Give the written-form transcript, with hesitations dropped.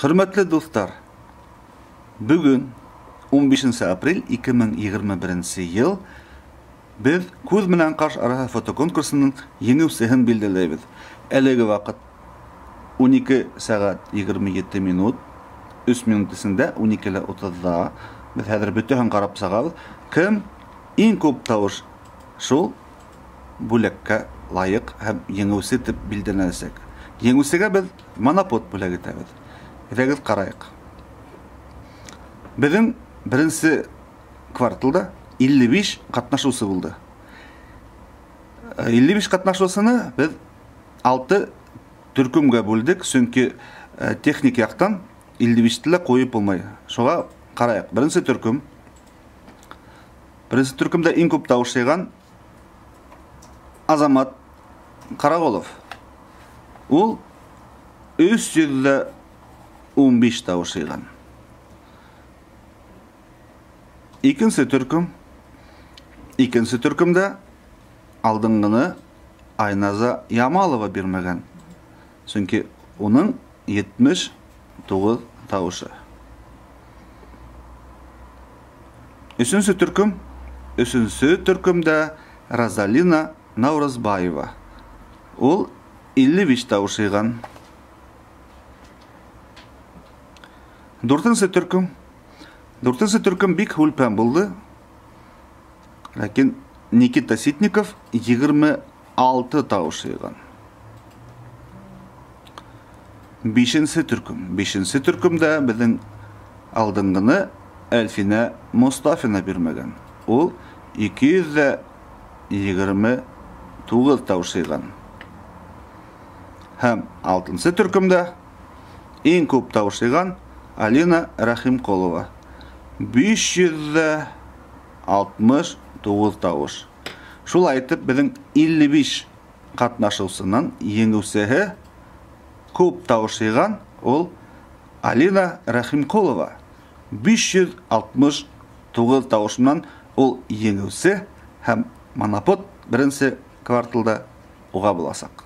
Hürmetli dostlar, bugün 15 aprel 2021 yıl biz көз менән каш арасы фотоконкурсының еңеүчесен билгеләйбез. Әлеге вакыт 12 сәгать 27 минут, 3 минут исендә 12:30-да без хәзер бөтен карап сагабыз. Кем иң күп тавыш шул бүлеккә лайык һәм еңеүче дип билгеләнсәк. Еңеүчегә без монопод бүләк итәбез. Әйдәгез карайык. Безнең беренче кварталда 55 катнашучы булды. 55 катнашучыны без 6 төркемгә бүлдек, чөнки техник яктан 55-тә коеп булмай. Шуңа карайык. Беренче төркем. Беренче төркемдә иң күп тавыш яган Азамат Караголов. Ул 315 тавыш яган. İkinci türkümde aldığını Aynaza Yamalova bilmegen. Çünkü onun 79 tavışı. Üçüncü türkümde Razalina Navrozbayeva. Ol 55 tavışı yığan. Dördüncü türküm bik hulpen buldu. Lakin Nikita Sitnikov 26 tavış yığan. Beşinci türkümde bizden aldığını Elfine Mustafina bilmegen. O 229 tavış yığan. Hem altıncı türkümde en көп tavış yığan Alina Rahimkolova. 569 tavış. Şul aytып, bizden 55 katnaşıусынан еңеүчеһе көп tavış yığan ol Alina Rahimkolova. 569 tavışından ol еңеүче һәм монопод беренче кварталда уга буласак.